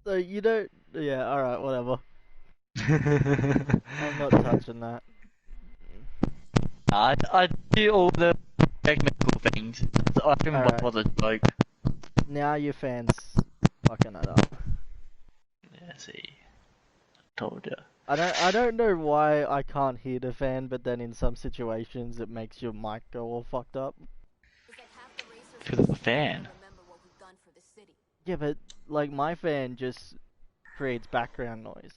So you don't. Yeah. All right. Whatever. I'm not touching that. I do all the technical things. So I think All what right. was a joke. Now your fans fucking it up. Yeah, see, told ya. I don't know why I can't hear the fan, but then in some situations it makes your mic go all fucked up. Because it's a fan. Yeah, but like my fan just creates background noise.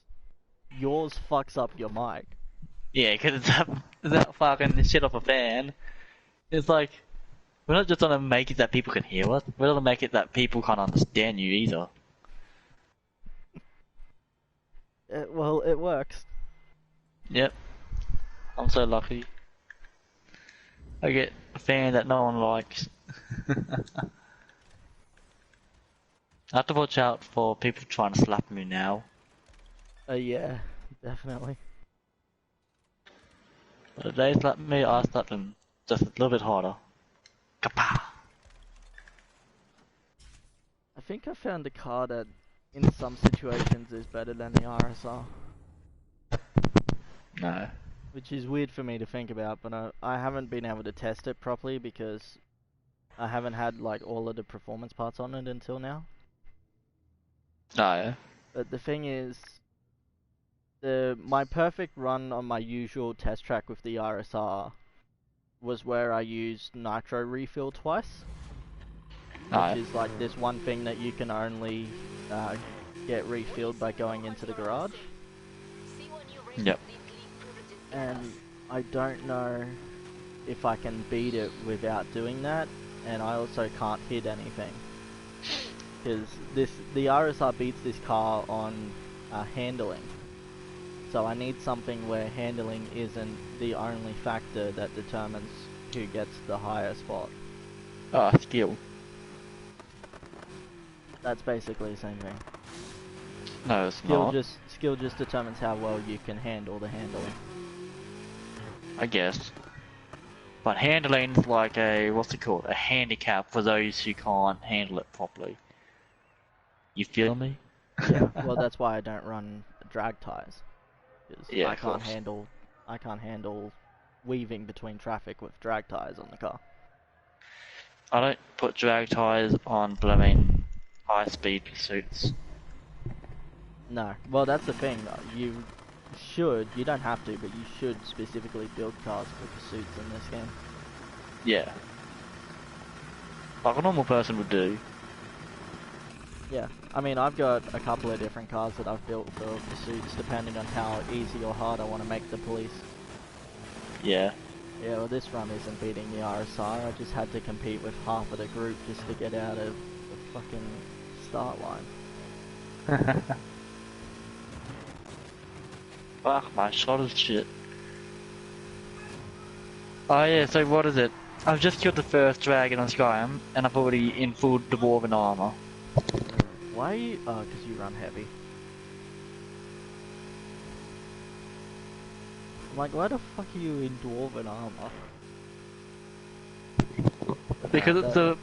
Yours fucks up your mic. Yeah, because it's that fucking shit off a fan. It's like, we're not just gonna make it that people can hear us, we're gonna make it that people can't understand you either. Well, it works. Yep, I'm so lucky. I get a fan that no one likes. I have to watch out for people trying to slap me now. Yeah, definitely. But if they slap me, I slap them just a little bit harder. Kapow! I think I found a car that, in some situations, is better than the RSR, No. which is weird for me to think about. But I haven't been able to test it properly because I haven't had like all of the performance parts on it until now. No. But the thing is, my perfect run on my usual test track with the RSR was where I used nitro refill twice, which No. is like this one thing that you can only get refilled by going into the garage. Yep. And I don't know if I can beat it without doing that, and I also can't hit anything. Because the RSR beats this car on handling. So I need something where handling isn't the only factor that determines who gets the higher spot. Ah, skill. That's basically the same thing. No, it's not. Skill just determines how well you can handle the handling. I guess. But handling's like a, what's it called? A handicap for those who can't handle it properly. You feel me? Yeah, well that's why I don't run drag tires. Because Yeah, of course. I can't handle weaving between traffic with drag tires on the car. I don't put drag tires on blooming high-speed pursuits. No, well that's the thing. You don't have to, but you should specifically build cars for pursuits in this game. Yeah. Like a normal person would do. Yeah, I mean I've got a couple of different cars that I've built for pursuits depending on how easy or hard I want to make the police. Yeah. Yeah, well this run isn't beating the RSI, I just had to compete with half of the group just to get out of the fucking start line. Fuck, my shot is shit. Oh yeah, so what is it? I've just killed the first dragon on Skyrim, and I've already in full dwarven armor. Why are you... Oh, because you run heavy. I'm like, why the fuck are you in dwarven armor? Because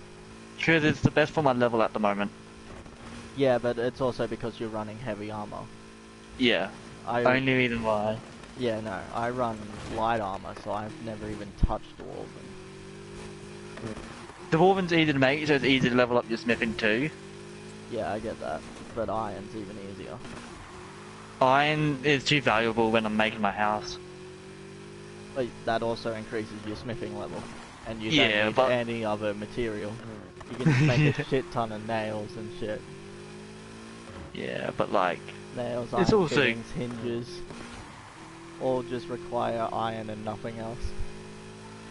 it's the best for my level at the moment. Yeah, but it's also because you're running heavy armor. Yeah. Only reason why. Yeah, no, I run light armor, so I've never even touched dwarven. Dwarven's easy to make, so it's easy to level up your smithing too. Yeah, I get that, but iron's even easier. Iron is too valuable when I'm making my house. But that also increases your smithing level, and you Yeah, don't need any other material. You can just make a shit ton of nails and shit. Yeah, but like... Nails, It's iron also... fittings, hinges, all just require iron and nothing else.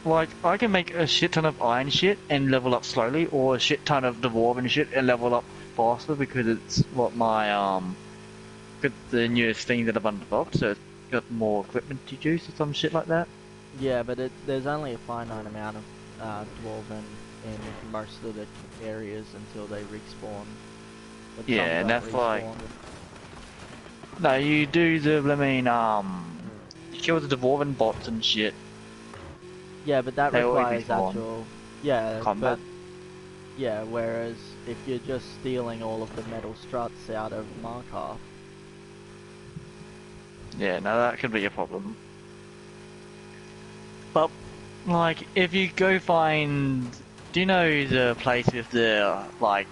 Like, I can make a shit ton of iron shit and level up slowly, or a shit ton of dwarven shit and level up faster because it's what my, the newest thing that I've unlocked, so it's got more equipment to use or some shit like that. Yeah, but there's only a finite amount of dwarven in most of the areas until they respawn. But Yeah, some and don't that's like... respawn. No, you do you kill the dwarven bots and shit. Yeah, but that They always requires respawn. actual... Yeah, Combat? but... Yeah, whereas if you're just stealing all of the metal struts out of my car. Yeah, no, that could be a problem. But, like, if you go find... Do you know the place with the, like,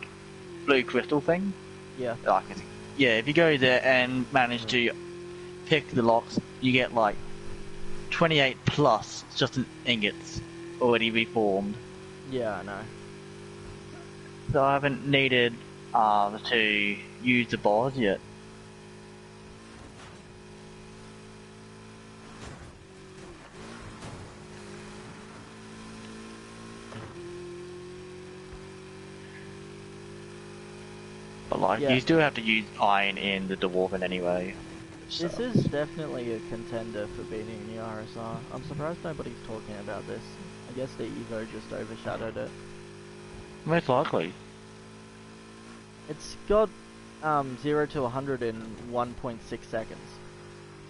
blue crystal thing? Yeah. Like, yeah, if you go there and manage to pick the locks, you get, like, 28 plus just in ingots already reformed. Yeah, I know. So I haven't needed to use the bars yet. But like, Yeah. you still have to use iron in the Dwarven anyway. So. This is definitely a contender for beating the RSR. I'm surprised nobody's talking about this. I guess the Evo just overshadowed it. Most likely. It's got 0 to 100 in 1.6 seconds.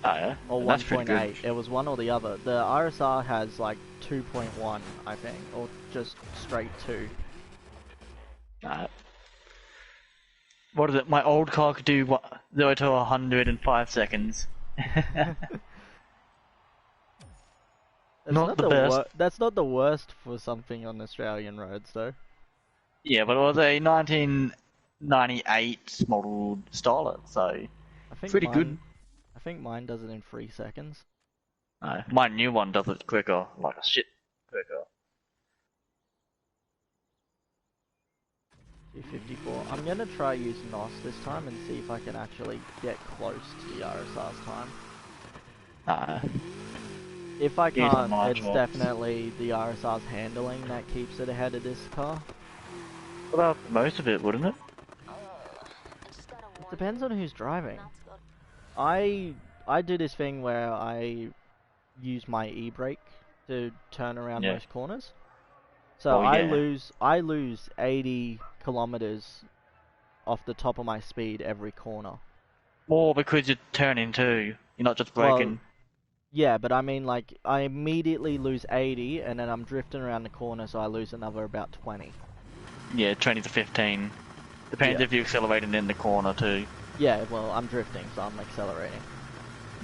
Oh yeah? Or 1.8. It was one or the other. The RSR has like 2.1, I think. Or just straight 2. What is it? My old car could do 0 to 100 in 5 seconds. Not the best. That's not the worst for something on Australian roads, though. Yeah, but it was a 1998 model Starlet, so pretty good. I think mine does it in 3 seconds. My new one does it quicker, like a shit quicker. 254. I'm gonna try use NOS this time and see if I can actually get close to the RSR's time. If I can't, it's definitely the RSR's handling that keeps it ahead of this car. Well, most of it, wouldn't it? It depends on who's driving. I do this thing where I use my e-brake to turn around most corners. So I lose 80 kilometers off the top of my speed every corner. Or because you're turning too, you're not just braking. Well, yeah, but I mean, like, I immediately lose 80, and then I'm drifting around the corner, so I lose another about 20. Yeah, 20 to 15. Depends if you're accelerating in the corner too. Yeah, well, I'm drifting, so I'm accelerating.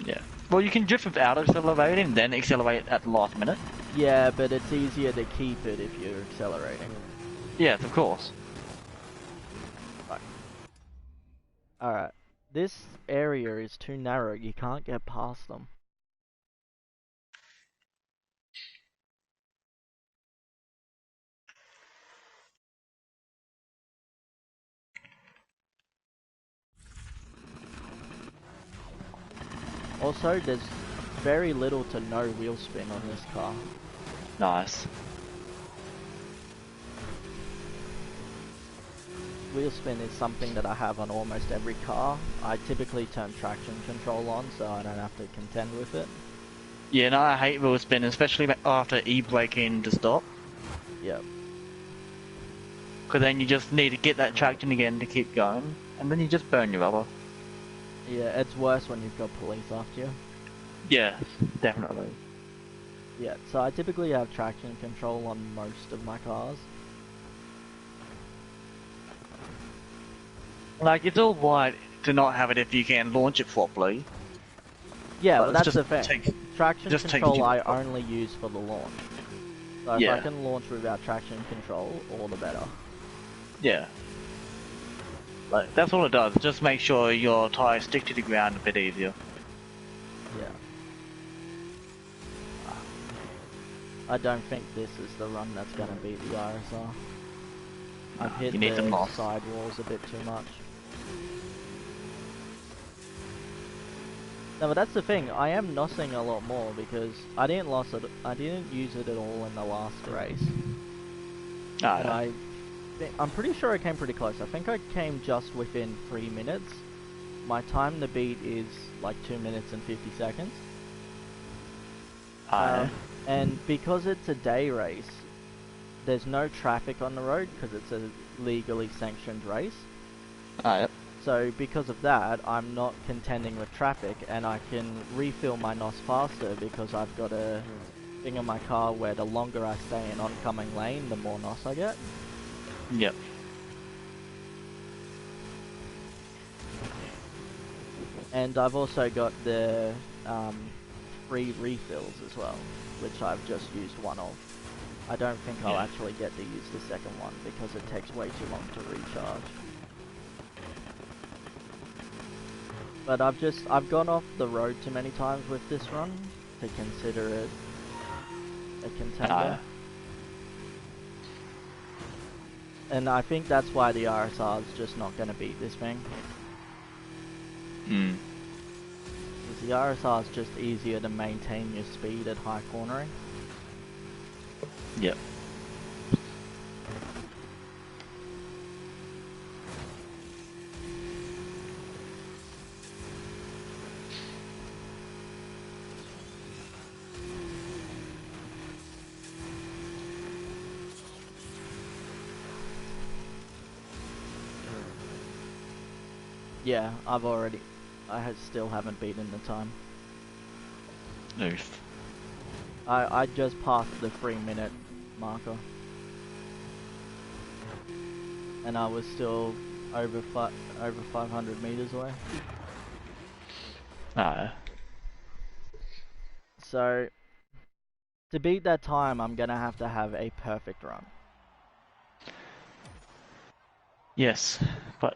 Yeah. Well, you can drift without accelerating, then accelerate at the last minute. Yeah, but it's easier to keep it if you're accelerating. Yes, of course. Alright. This area is too narrow, you can't get past them. Also, there's very little to no wheel spin on this car. Nice. Wheel spin is something that I have on almost every car. I typically turn traction control on so I don't have to contend with it. Yeah, no, I hate wheel spin, especially after e-braking to stop. Yep. Because then you just need to get that traction again to keep going, and then you just burn your rubber. Yeah, it's worse when you've got police after you. Yeah, definitely. Yeah, so I typically have traction control on most of my cars. Like, it's all right to not have it if you can launch it properly. Yeah, but that's the thing. Traction control I only use for the launch. So if I can launch without traction control, all the better. Yeah. Like, that's all it does. Just make sure your tires stick to the ground a bit easier. Yeah. I don't think this is the run that's going to beat the RSR. I've hit the side walls a bit too much. No, but that's the thing. I am nossing a lot more because I didn't use it at all in the last race. And I'm pretty sure I came pretty close. I think I came just within 3 minutes. My time to beat is like 2 minutes and 50 seconds. And because it's a day race, there's no traffic on the road because it's a legally sanctioned race. So because of that, I'm not contending with traffic, and I can refill my NOS faster because I've got a thing in my car where the longer I stay in oncoming lane, the more NOS I get. Yep. And I've also got the free refills as well, which I've just used one of. I don't think I'll actually get to use the second one because it takes way too long to recharge. But I've gone off the road too many times with this run to consider it a contender. And I think that's why the RSR is just not going to beat this thing. Because the RSR is just easier to maintain your speed at high cornering. Yep. Yeah, I still haven't beaten the time. Nice. I just passed the 3-minute marker. And I was still over 500 meters away. So, to beat that time, I'm gonna have to have a perfect run. Yes, but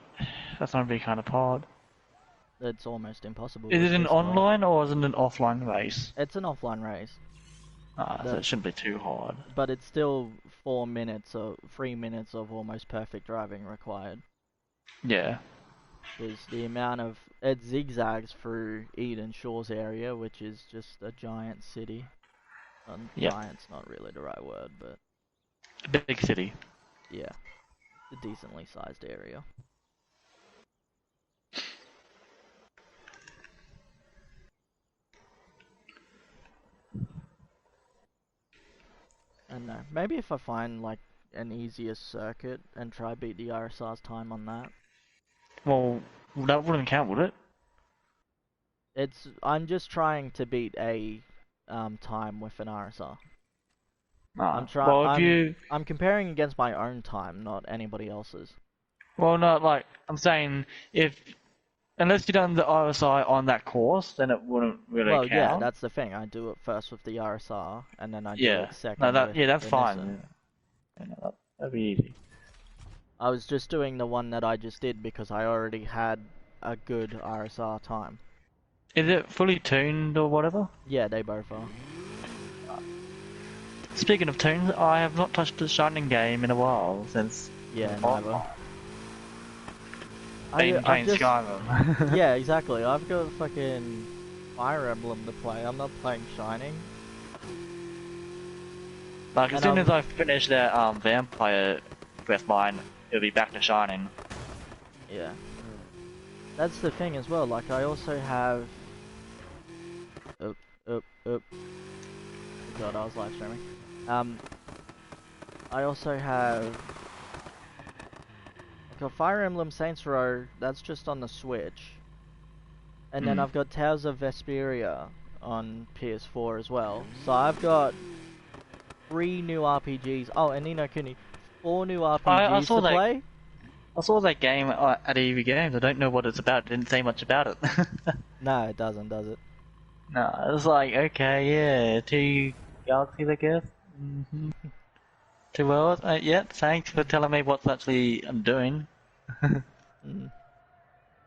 that's gonna be kind of hard. It's almost impossible. Is it an this car. online or is it an offline race? It's an offline race. So it shouldn't be too hard. But it's still 3 minutes of almost perfect driving required. Yeah. Because the amount of... It zigzags through Eden Shores area, which is just a giant city. Giant's not really the right word, but... A big city. Yeah. A decently sized area. I don't know. Maybe if I find like an easier circuit and try beat the RSR's time on that. Well, that wouldn't count, would it? I'm just trying to beat a time with an RSR. I'm comparing against my own time, not anybody else's. Well, no, like I'm saying, unless you've done the RSI on that course, then it wouldn't really count. Well, yeah, that's the thing. I do it first with the RSR, and then I do it second. That's fine. Yeah, that'd be easy. I was just doing the one that I just did because I already had a good RSR time. Is it fully tuned or whatever? Yeah, they both are. Speaking of tunes, I have not touched the Shining game in a while since. Yeah, never. Been playing Skyrim. Yeah, exactly. I've got fucking Fire Emblem to play. I'm not playing Shining. Like as soon as I finish that Vampire Quest mine, it'll be back to Shining. Yeah. That's the thing as well. Like I also have. God, I was live streaming. I also have. I've got Fire Emblem Saints Row. That's just on the Switch. And then I've got Tales of Vesperia on PS4 as well. So I've got 3 new RPGs. Oh, and Ni no Kuni. 4 new RPGs to play. I saw that game at EV Games. I don't know what it's about. It didn't say much about it. No, it doesn't, does it? No, it was like, okay, yeah, 2 galaxies, I guess. 2 worlds. Yeah, thanks for telling me what's actually I'm doing.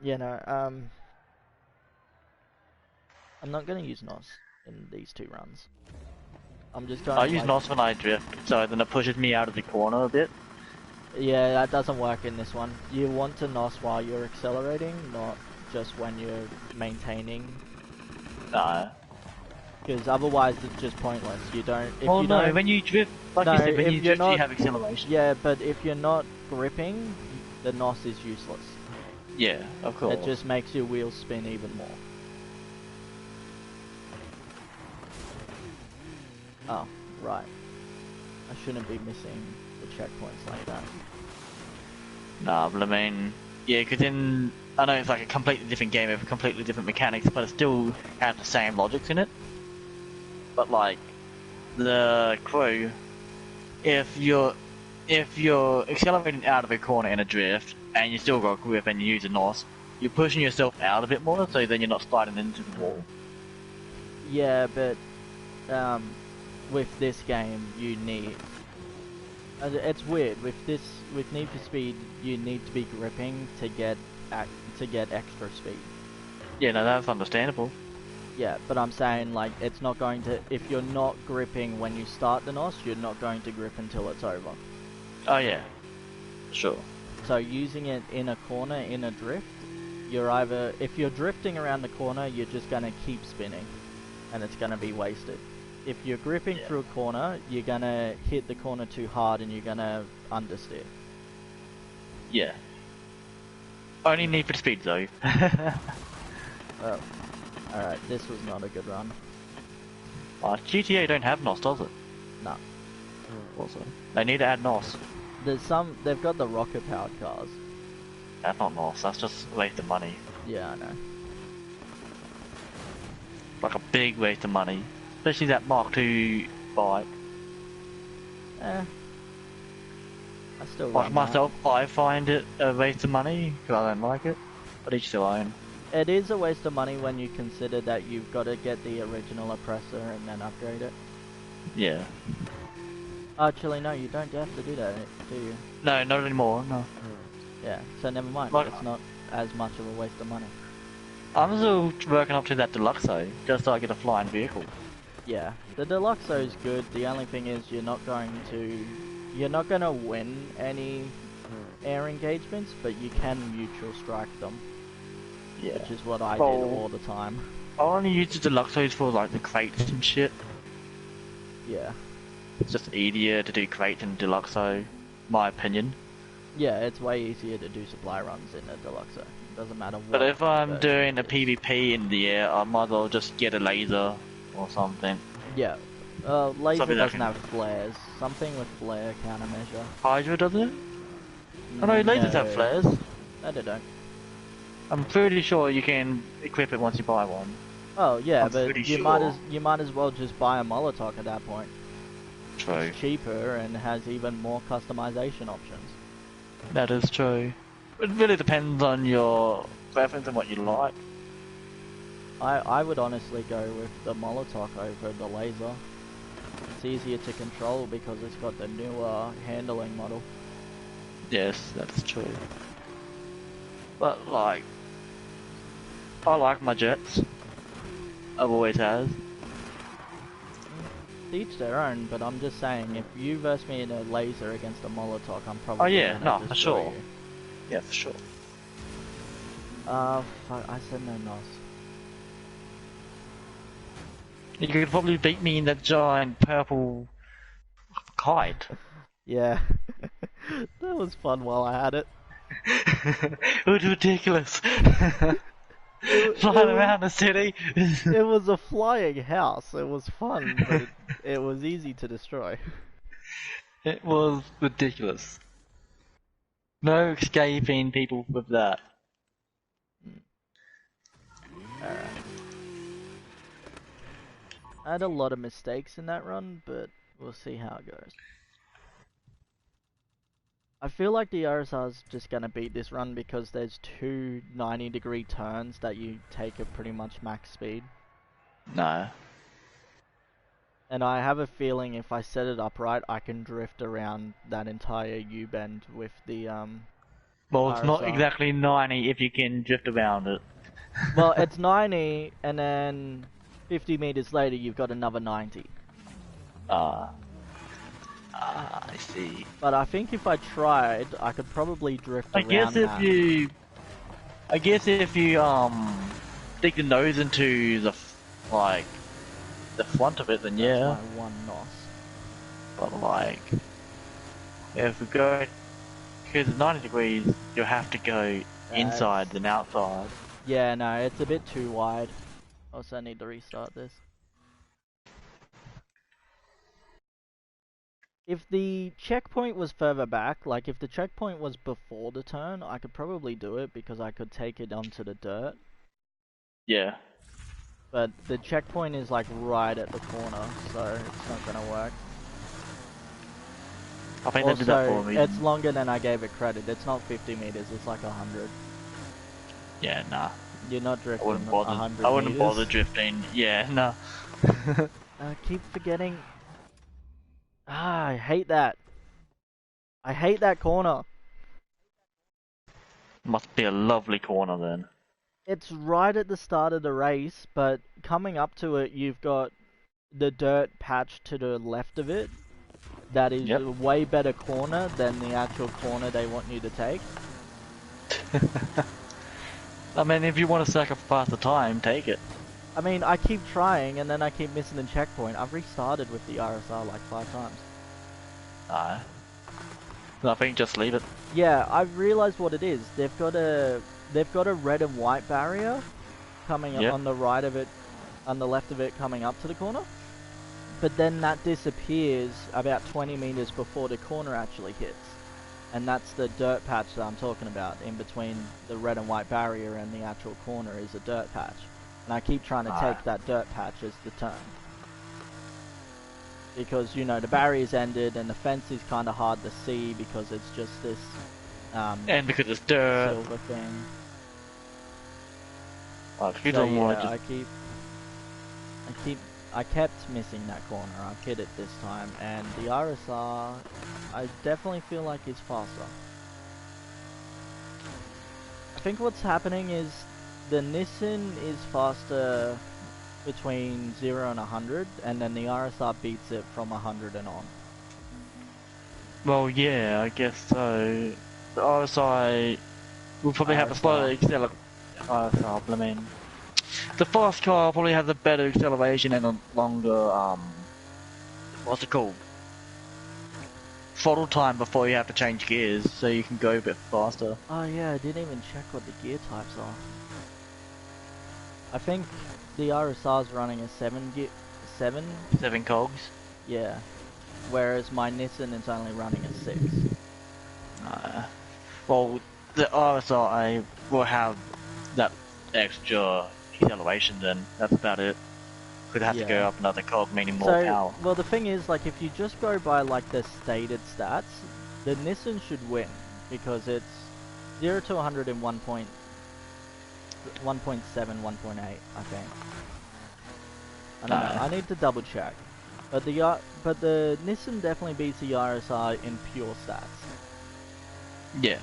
Yeah, no, I'm not going to use NOS in these 2 runs. I'm just going I use NOS when I drift, so then it pushes me out of the corner a bit. Yeah, that doesn't work in this one. You want to NOS while you're accelerating, not just when you're maintaining. No. Because otherwise it's just pointless. You don't... when you drift, like you said, when you drift you have acceleration. Yeah, but if you're not gripping, the NOS is useless. Yeah, of course. It just makes your wheels spin even more. Oh, right. I shouldn't be missing the checkpoints like that. Nah, but I mean... Yeah, because then... I know it's like a completely different game with completely different mechanics, but it still has the same logics in it. But like... The crew... If you're accelerating out of a corner in a drift, and you still got grip and you use a NOS, you're pushing yourself out a bit more, so then you're not sliding into the wall. Yeah, but with this game, you need. It's weird with Need for Speed. You need to be gripping to get extra speed. Yeah, no, that's understandable. Yeah, but I'm saying like it's not going to. If you're not gripping when you start the NOS, you're not going to grip until it's over. Oh yeah, sure. So using it in a corner in a drift, you're either if you're drifting around the corner, you're just gonna keep spinning, and it's gonna be wasted. If you're gripping through a corner, you're gonna hit the corner too hard and you're gonna understeer. Yeah. Only Need for Speed though. Oh, alright, this was not a good run. GTA don't have NOS, does it? No. Also, they need to add NOS. They've got the rocket powered cars. That's not NOS, that's just a waste of money. Yeah, I know. Like a big waste of money. Especially that Mark II bike. I still Like run myself, I find it a waste of money, because I don't like it. But each their own. It is a waste of money when you consider that you've got to get the original oppressor and then upgrade it. Yeah. Actually, no, you don't have to do that, do you? No, not anymore, no. Yeah, so never mind. Like, it's not as much of a waste of money. I'm still working up to that Deluxo, just so I get a flying vehicle. Yeah, the Deluxo is good. The only thing is you're not going to win any air engagements, but you can neutral strike them. Yeah. Which is what I did all the time. I only use the Deluxos for like the crates and shit. Yeah. It's just easier to do crates and Deluxo, my opinion. Yeah, it's way easier to do supply runs in a Deluxo. Doesn't matter what. But if I'm doing a PvP in the air, I might as well just get a laser or something. Yeah. Laser Something doesn't have flares. Something with flare countermeasure. Hydra does it? Oh no, lasers have flares. No, they don't. I'm pretty sure you can equip it once you buy one. Oh yeah, I'm but you might as well just buy a Molotov at that point. True. It's cheaper and has even more customization options. That is true. It really depends on your preference and what you like. I would honestly go with the Molotov over the laser. It's easier to control because it's got the newer handling model. Yes, that's true. But like, I like my jets. I've always has. Each their own, but I'm just saying, if you verse me in a laser against a Molotov, I'm probably Oh yeah, gonna no, for destroy sure. you. Yeah, for sure. Fuck, I said no NOS. You could probably beat me in that giant purple kite. Yeah. That was fun while I had it. It was ridiculous. Flying around the city. It was a flying house. It was fun, but it was easy to destroy. It was ridiculous. No escaping people with that. Alright. I had a lot of mistakes in that run, but we'll see how it goes. I feel like the RSR's just gonna beat this run because there's two 90-degree turns that you take at pretty much max speed. No. And I have a feeling if I set it up right, I can drift around that entire U-bend with the Well, it's not RSR. exactly 90 if you can drift around it. Well, it's 90, and then 50 meters later, you've got another 90. I see. But I think if I tried, I could probably drift I around guess that. I guess if you stick the nose into the like the front of it, then yeah. That's my one NOS. But like, if we go, because it's 90 degrees, you have to go inside than outside. Yeah, no, it's a bit too wide. Also, I need to restart this. If the checkpoint was further back, like if the checkpoint was before the turn, I could probably do it because I could take it onto the dirt. Yeah. But the checkpoint is like right at the corner, so it's not gonna work. I think they did that for me. It's longer than I gave it credit. It's not 50 meters, it's like 100. Yeah, nah. You're not I drifting wouldn't bother. I 100 wouldn't bother meters. drifting. Yeah, nah. I keep forgetting. Ah, I hate that. I hate that corner. Must be a lovely corner then. It's right at the start of the race, but coming up to it, you've got the dirt patch to the left of it. That is Yep. a way better corner than the actual corner they want you to take. I mean, if you want to sacrifice the time, take it. I mean, I keep trying and then I keep missing the checkpoint. I've restarted with the RSR like 5 times. Nah. I think just leave it. Yeah, I've realized what it is. They've got a red and white barrier coming Yep. on the right of it, on the left of it coming up to the corner. But then that disappears about 20 meters before the corner actually hits. And that's the dirt patch that I'm talking about. In between the red and white barrier and the actual corner is a dirt patch. And I keep trying to take that dirt patch as the turn. Because, you know, the barrier's ended and the fence is kind of hard to see because it's just this And because it's dirt. silver thing. If you So don't want yeah, to I kept missing that corner. I've hit it this time, and the RSR, I definitely feel like is faster. I think what's happening is the Nissan is faster between 0 and 100, and then the RSR beats it from 100 and on. Well, yeah, I guess so. The RSI will probably have a RSR. slower acceleration. RSR, I mean, the fast car probably has a better acceleration and a longer, what's it called? Throttle time before you have to change gears, so you can go a bit faster. Oh yeah, I didn't even check what the gear types are. I think the RSR's running a 7. 7 cogs. Yeah. Whereas my Nissan is only running a 6. Well, the RSI will have that extra acceleration then. That's about it. Could have to go up another cog, meaning more power. Well, the thing is, like, if you just go by, like, the stated stats, the Nissan should win. Because it's 0 to 100 in 1.7, 1.8, I think. I don't know. I need to double check. But the Nissan definitely beats the RSI in pure stats. Yeah.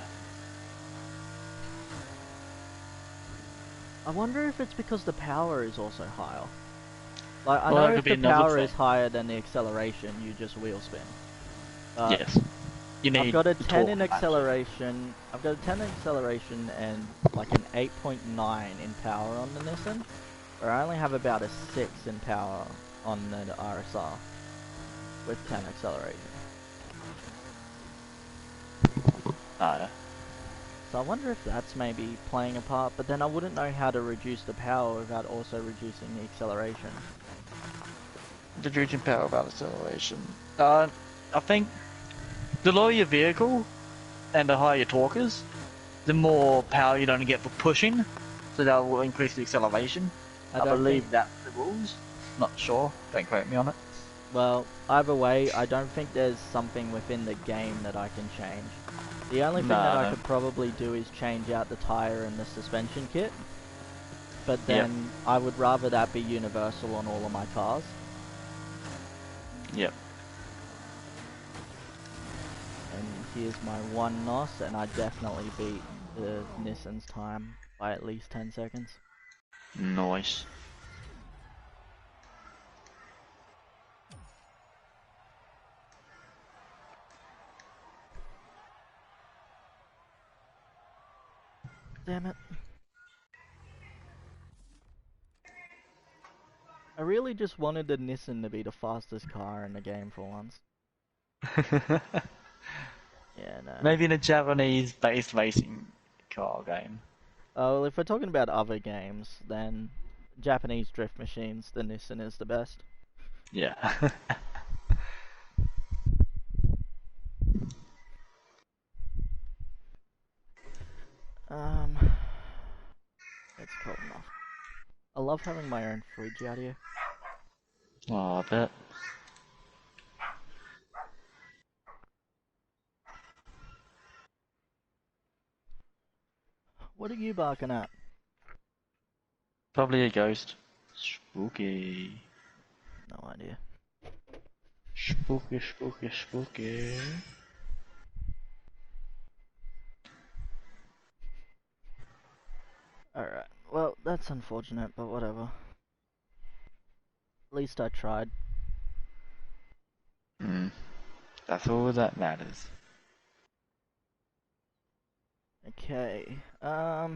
I wonder if it's because the power is also higher. Like, I Well, know that if could be the another power thing. is higher than the acceleration, you just wheel spin. Yes. You need I've got a the 10 torque in to match it. acceleration. I've got a 10 in acceleration and like an 8.9 in power on the Nissan. Where I only have about a 6 in power on the RSR with 10 acceleration. No. So I wonder if that's maybe playing a part, but then I wouldn't know how to reduce the power without also reducing the acceleration. Reducing power without acceleration. I think the lower your vehicle and the higher your torque is, the more power you're going to get for pushing, so that will increase the acceleration. I believe that's the rules. Not sure. Don't quote me on it. Well, either way, I don't think there's something within the game that I can change. The only thing that I could probably do is change out the tyre and the suspension kit. But then I would rather that be universal on all of my cars. Yep. And here's my one NOS, and I definitely beat the Nissan's time by at least 10 seconds. Nice. Damn it. I really just wanted the Nissan to be the fastest car in the game for once. Yeah, no. Maybe in a Japanese-based racing car game. Oh, well, if we're talking about other games, then Japanese drift machines, the Nissan is the best. Yeah. It's cold enough. I love having my own fridge out here. Oh, I bet. What are you barking at? Probably a ghost. Spooky. No idea. Spooky, spooky, spooky. Alright, well, that's unfortunate, but whatever. At least I tried. That's all that matters. Okay, I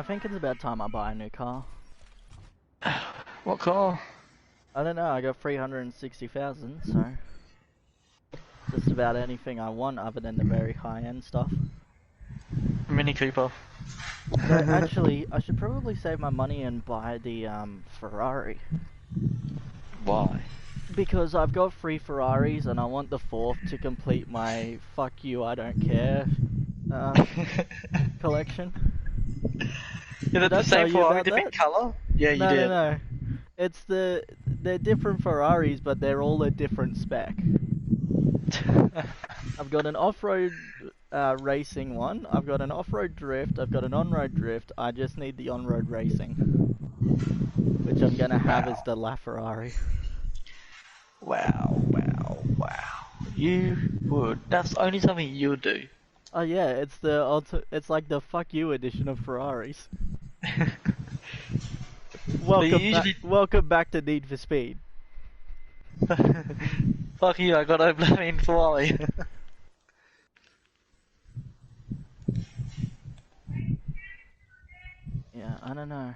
think it's about time I buy a new car. What car? I don't know, I got 360,000, so... just about anything I want other than the very high-end stuff. Mini Cooper. No, actually, I should probably save my money and buy the Ferrari. Why? Because I've got 3 Ferraris and I want the 4th to complete my fuck you, I don't care collection. Is it the same Ferrari, different colour? Yeah, you did. No. It's they're different Ferraris, but they're all a different spec. I've got an off-road racing one, I've got an off-road drift, I've got an on-road drift, I just need the on-road racing. Which I'm gonna have as the LaFerrari. Wow. You would. That's only something you would do. Oh yeah, it's it's like the fuck you edition of Ferraris. Welcome back to Need for Speed. Fuck you, I got a blooming Ferrari. Yeah, I don't know.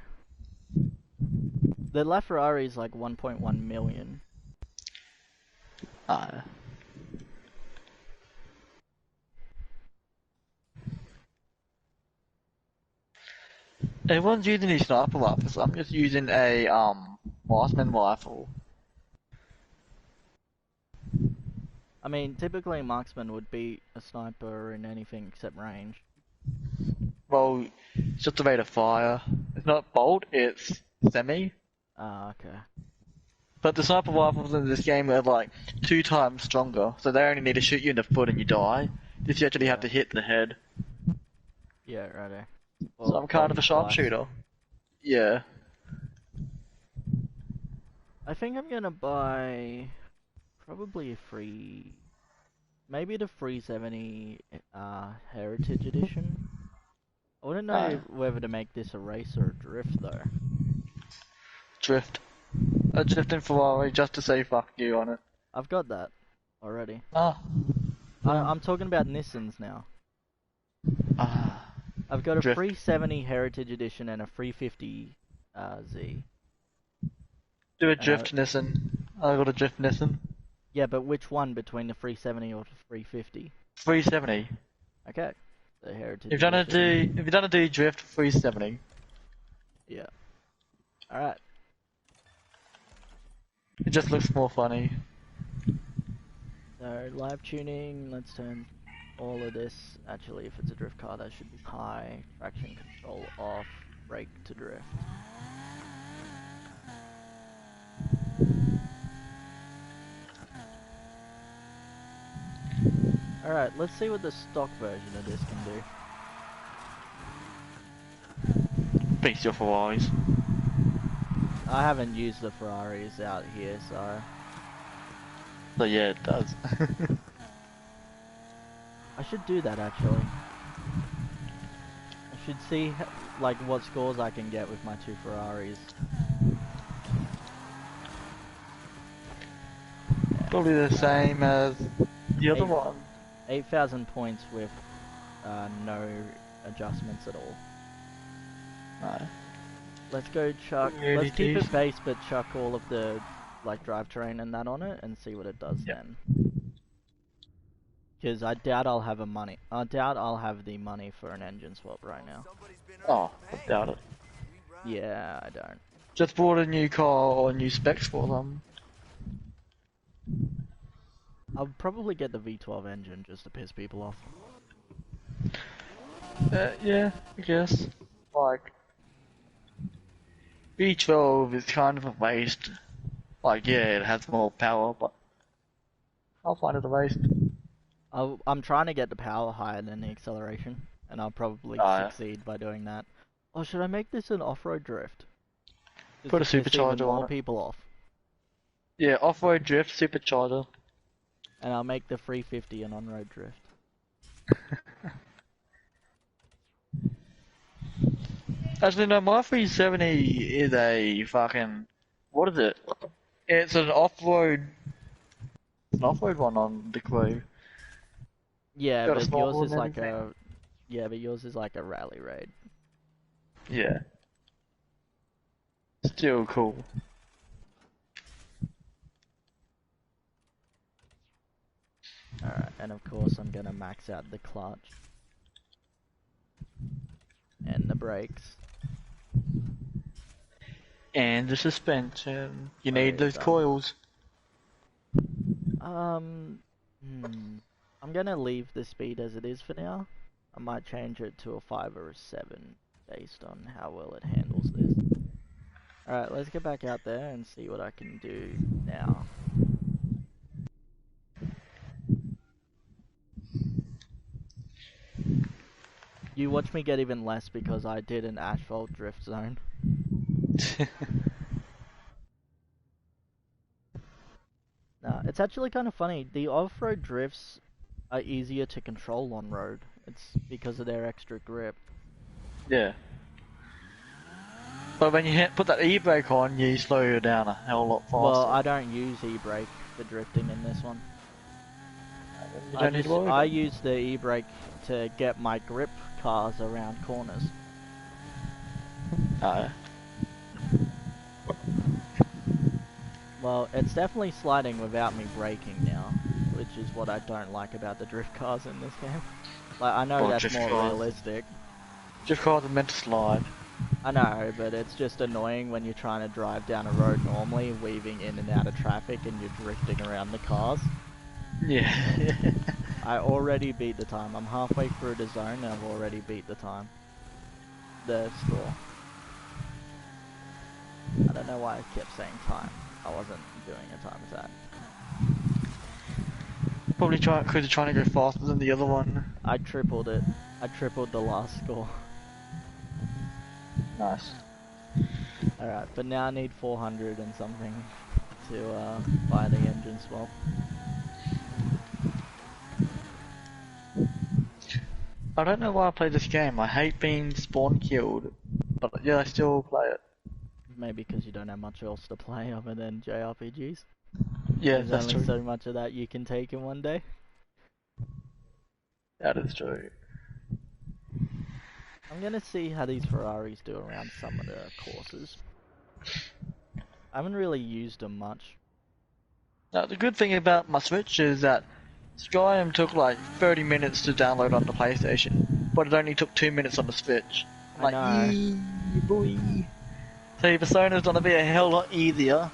The LaFerrari is like 1.1 million. Everyone's using these sniper rifles. I'm just using a marksman rifle. I mean, typically marksman would be a sniper in anything except range. Well, it's just a rate of fire. It's not bolt, it's semi. Ah, okay. But the sniper rifles in this game are like 2 times stronger, so they only need to shoot you in the foot and you die. This you actually have to hit the head. Yeah, righto. Well, so I'm kind of a sharpshooter. Yeah. I think I'm gonna buy probably maybe the 370 Heritage Edition. I wouldn't know whether to make this a race or a drift though. Drift. A drifting Ferrari just to say fuck you on it. I've got that already. I'm talking about Nissans now. I've got a drift. 370 Heritage Edition and a 350 Z. Do a drift Nissan. I got a drift Nissan. Yeah, but which one between the 370 or the 350? 370. Okay. The Heritage. If you're gonna do drift, 370. Yeah. Alright. It just looks more funny. So, live tuning, let's turn all of this. Actually, if it's a drift car, that should be high. Traction control off, brake to drift. Alright, let's see what the stock version of this can do. Beats your Ferraris. I haven't used the Ferraris out here, so... But yeah, it does. I should do that, actually. I should see, like, what scores I can get with my 2 Ferraris. Probably the same as the other one. 8,000 points with no adjustments at all. No. Let's go chuck, Really let's keep decent. it base but chuck all of the like drivetrain and that on it and see what it does then. Because I doubt I'll have the money for an engine swap right now. Oh, I doubt it. Yeah, I don't. Just bought a new car or new specs for them. I'll probably get the V12 engine just to piss people off. Yeah, I guess. Like, V12 is kind of a waste. Like, yeah, it has more power, but I'll find it a waste. I'm trying to get the power higher than the acceleration, and I'll probably succeed by doing that. Or should I make this an off-road drift? Just Put a to piss even supercharger on more it. people off. Yeah, off-road drift, supercharger. And I'll make the 350 an on-road drift. Actually, no, my 370 is a fucking... What is it? It's an off-road... It's an off-road one on the Crew. Yeah, Got a but small yours one is and like everything. a... Yeah, but yours is like a rally raid. Yeah. Still cool. Alright, and of course I'm gonna max out the clutch. And the brakes. And the suspension. You Oh, need yeah, those done. coils. I'm gonna leave the speed as it is for now. I might change it to a 5 or a 7 based on how well it handles this. Alright, let's get back out there and see what I can do now. You watch me get even less because I did an asphalt drift zone. Nah, it's actually kind of funny. The off-road drifts are easier to control on road. It's because of their extra grip. Yeah. But when you put that e-brake on, you slow you down a hell lot faster. Well, I don't use e-brake for drifting in this one. You don't need to worry I about it. use the e-brake to get my grip cars around corners. No. Well, it's definitely sliding without me braking now, which is what I don't like about the drift cars in this game. Like, I know Well, that's drift more cars. realistic. Drift cars are meant to slide. I know, but it's just annoying when you're trying to drive down a road normally, weaving in and out of traffic, and you're drifting around the cars. Yeah. I already beat the time. I'm halfway through the zone and I've already beat the time. The score. I don't know why I kept saying time. I wasn't doing a time attack. Probably because you're trying to go faster than the other one. I tripled it. I tripled the last score. Nice. Alright, but now I need 400 and something to buy the engine swap. I don't know why I play this game. I hate being spawn killed, but yeah, I still play it. Maybe because you don't have much else to play other than JRPGs. Yeah, There's that's only true. so much of that you can take in one day. That is true. I'm gonna see how these Ferraris do around some of the courses. I haven't really used them much. Now, the good thing about my Switch is that Skyrim took like 30 minutes to download on the PlayStation, but it only took 2 minutes on the Switch. I'm I like, know. yee, boy. So Persona's gonna be a hell lot easier.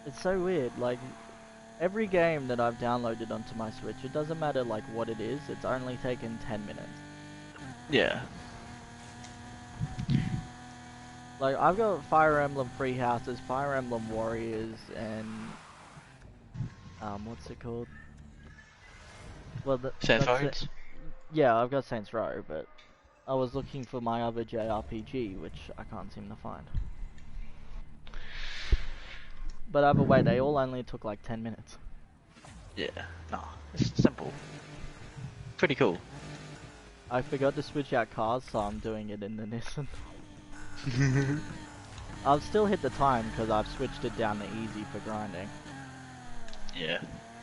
It's so weird, like, every game that I've downloaded onto my Switch, it doesn't matter like what it is, it's only taken 10 minutes. Yeah. Like, I've got Fire Emblem Three Houses, Fire Emblem Warriors, and... what's it called? Well, Saints that's Row. it. Yeah, I've got Saints Row, but I was looking for my other JRPG, which I can't seem to find. But either way, they all only took like 10 minutes. Yeah. No, it's simple. Pretty cool. I forgot to switch out cars, so I'm doing it in the Nissan. I'll still hit the time because I've switched it down to easy for grinding. Yeah.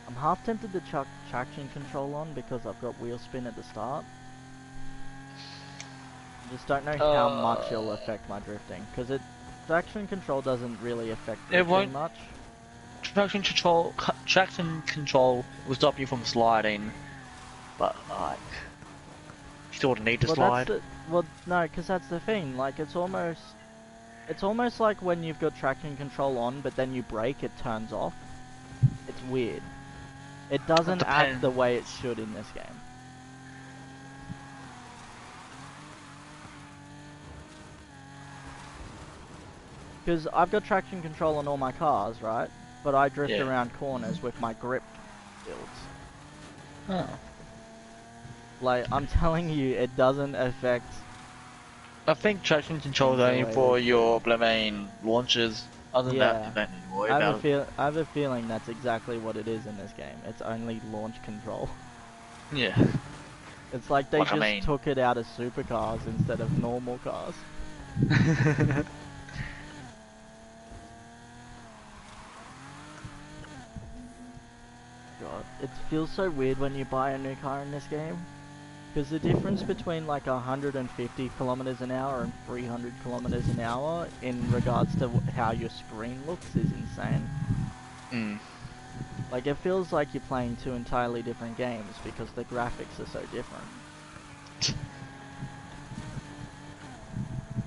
I'm half tempted to chuck traction control on because I've got wheel spin at the start. I just don't know how much it'll affect my drifting, because traction control doesn't really affect drifting much. Traction control will stop you from sliding, but like, you still need to slide. No, because that's the thing. Like, it's almost like when you've got traction control on, but then you brake, it turns off. It's weird. It doesn't act the way it should in this game. Because I've got traction control on all my cars, right? But I drift around corners with my grip builds. Oh. Like, I'm telling you, it doesn't affect I think traction control is things the only way it for is. your main launches. Other than that, you Yeah, don't need to worry about it. I have a feeling that's exactly what it is in this game. It's only launch control. Yeah. It's like they Like, I just mean... took it out of supercars instead of normal cars. God, it feels so weird when you buy a new car in this game. Because the difference between like 150 kilometers an hour and 300 kilometers an hour in regards to how your screen looks is insane. Mm. Like, it feels like you're playing two entirely different games because the graphics are so different.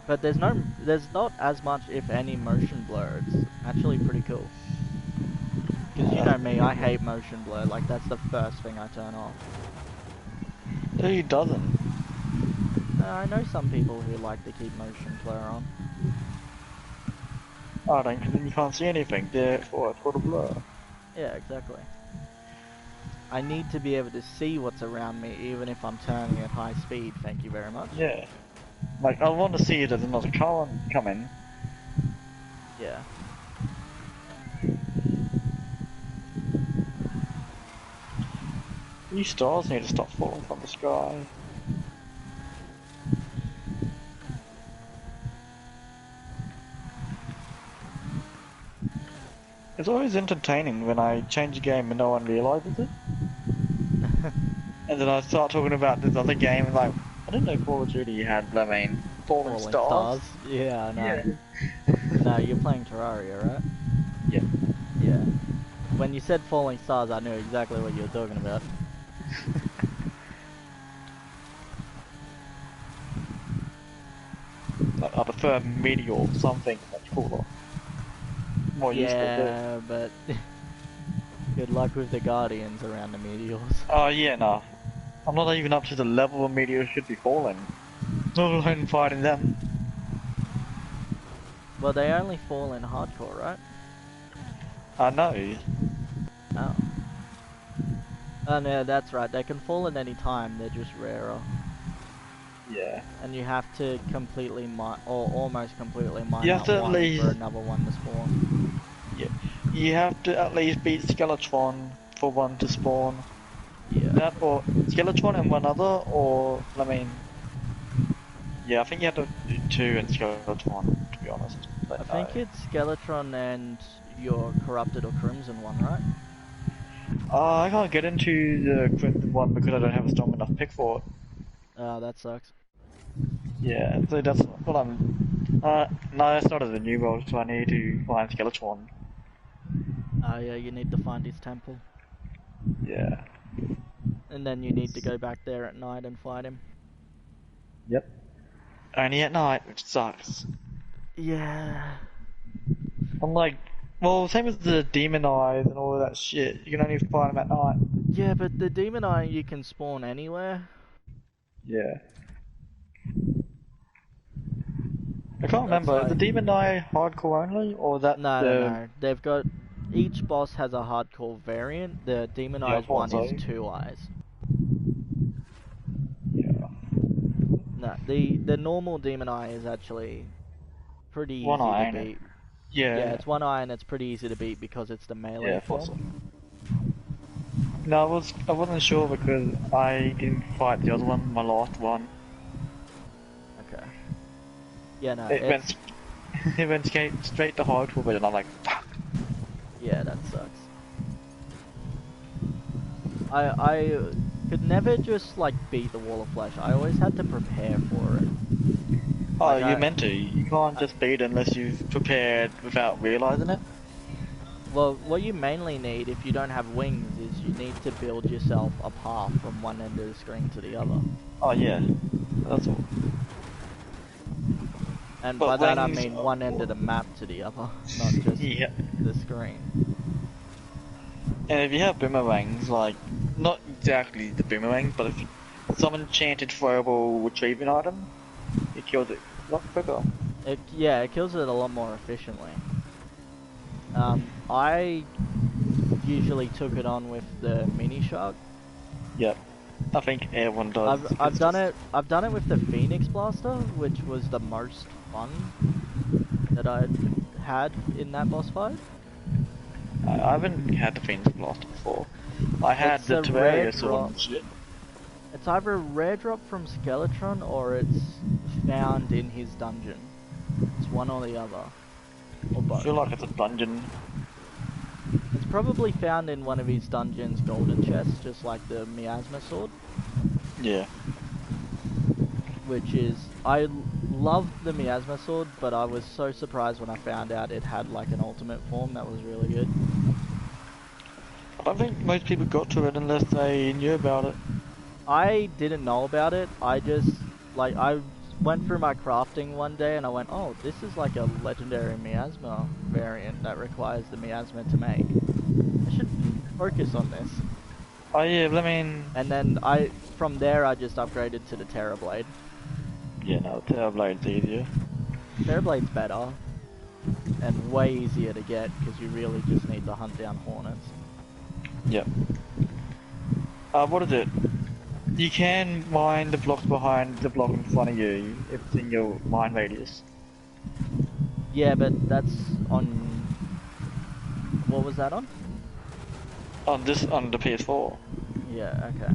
But there's not as much, if any, motion blur. It's actually pretty cool. Because you know me, I hate motion blur. Like, that's the first thing I turn off. Who doesn't? I know some people who like to keep motion blur on. I don't, because then you can't see anything. Therefore, it's called a blur. Yeah, exactly. I need to be able to see what's around me even if I'm turning at high speed, thank you very much. Yeah. Like, I want to see there's another car coming. Yeah. These stars need to stop falling from the sky. It's always entertaining when I change a game and no one realizes it. And then I start talking about this other game and like, I didn't know Call of Duty had, falling stars. Yeah, I know. Yeah. No, you're playing Terraria, right? Yeah. Yeah. When you said falling stars, I knew exactly what you were talking about. I prefer Meteor or something much cooler. More useful too. Yeah, but good luck with the Guardians around the meteors. Oh yeah, no. I'm not even up to the level of meteors should be falling. Not alone fighting them. Well, they only fall in hardcore, right? I know. Oh. Oh no, that's right. They can fall at any time. They're just rarer. Yeah. And you have to completely mine, or almost completely mine You have out to at one least... for another one to spawn. Yeah. You have to at least beat Skeletron for one to spawn. Yeah. That or Skeletron and one other, or yeah, I think you have to do two and Skeletron, to be honest. But I think it's Skeletron and your Corrupted or Crimson one, right? I can't get into the Crimson one because I don't have a strong enough pick for it. Oh, that sucks. Yeah, so that's what I'm... no, that's not as a new world, so I need to find Skeletron. Oh yeah, you need to find his temple. Yeah. And then you need to go back there at night and fight him. Yep. Only at night, which sucks. Yeah. I'm like, well, same as the Demon Eyes and all of that shit. You can only fight them at night. Yeah, but the Demon Eye you can spawn anywhere. Yeah. I can't remember. like... Is the Demon Eye hardcore only, or is that No. They've got... Each boss has a hardcore variant. The Demon Yeah, I Eyes thought one so. is 2 eyes. Yeah. No, the normal Demon Eye is actually pretty One easy eye, to ain't it? beat. Yeah. Yeah, it's 1 eye and it's pretty easy to beat because it's the melee Yeah, I thought so. form. No, I wasn't sure because I didn't fight the other one, my last one. Okay. Yeah, no, It went it went straight to hardcore, but I'm like, fuck. Yeah, that sucks. I could never just like beat the Wall of Flesh. I always had to prepare for it. Oh, Like, you're meant to. You can't just beat it unless you've prepared without realizing it. Well, what you mainly need if you don't have wings is you need to build yourself a path from one end of the screen to the other. Oh yeah, that's all. And But by that I wings mean are one end of the map to the other, not just Yeah. the screen. And if you have boomerangs, like, not exactly the boomerang, but if some enchanted throwable retrieving item, it kills it a lot quicker. It kills it a lot more efficiently. I usually took it on with the mini shark. Yep. I think everyone does. I've done it. I've done it with the Phoenix Blaster, which was the most fun that I had in that boss fight. I haven't had the Phoenix Blaster before. I had It's the a rare Terraria sword drop. and shit. It's either a rare drop from Skeletron or it's found in his dungeon. It's one or the other, or I both. feel like it's a dungeon. It's probably found in one of his dungeon's golden chests, just like the Miasma sword. Yeah. Which is, I loved the Miasma sword, but I was so surprised when I found out it had like an ultimate form that was really good. I don't think most people got to it unless they knew about it. I didn't know about it. I just, like, I went through my crafting one day and I went, oh, this is like a legendary Miasma variant that requires the Miasma to make. I should focus on this. Oh yeah, I mean... And then from there I just upgraded to the Terrorblade. Yeah, no, Terrorblade's easier. Terrorblade's better and way easier to get because you really just need to hunt down Hornets. Yep. What is it? You can mine the blocks behind the block in front of you if it's in your mine radius. Yeah, but that's on... What was that on? On the PS4. Yeah, okay.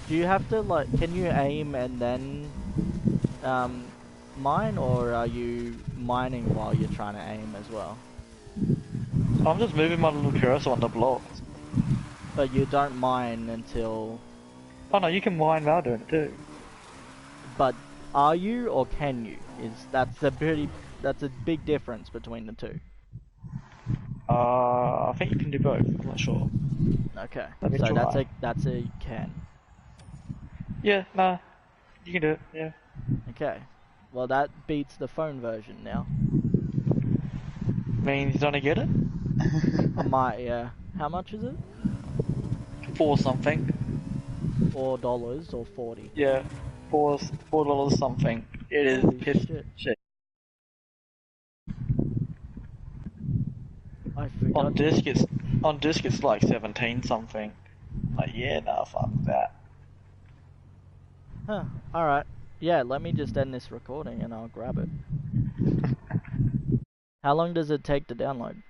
Do you have to, like, can you aim and then mine, or are you mining while you're trying to aim as well? I'm just moving my little cursor on the blocks. But you don't mine until... Oh no, you can mine while doing it too. But are you, or can you? That's a big difference between the two. I think you can do both, I'm not sure. Okay, Let me so try. that's a can. Yeah, nah, you can do it, yeah. Okay, well that beats the phone version now. Means you don't get it? I might, yeah. How much is it? For something. $4 or 40? Yeah, $4 something. It is Holy piss shit. I forgot. On disc it's like 17 something. Like yeah, nah, fuck that. Huh, alright. Yeah, let me just end this recording and I'll grab it. How long does it take to download?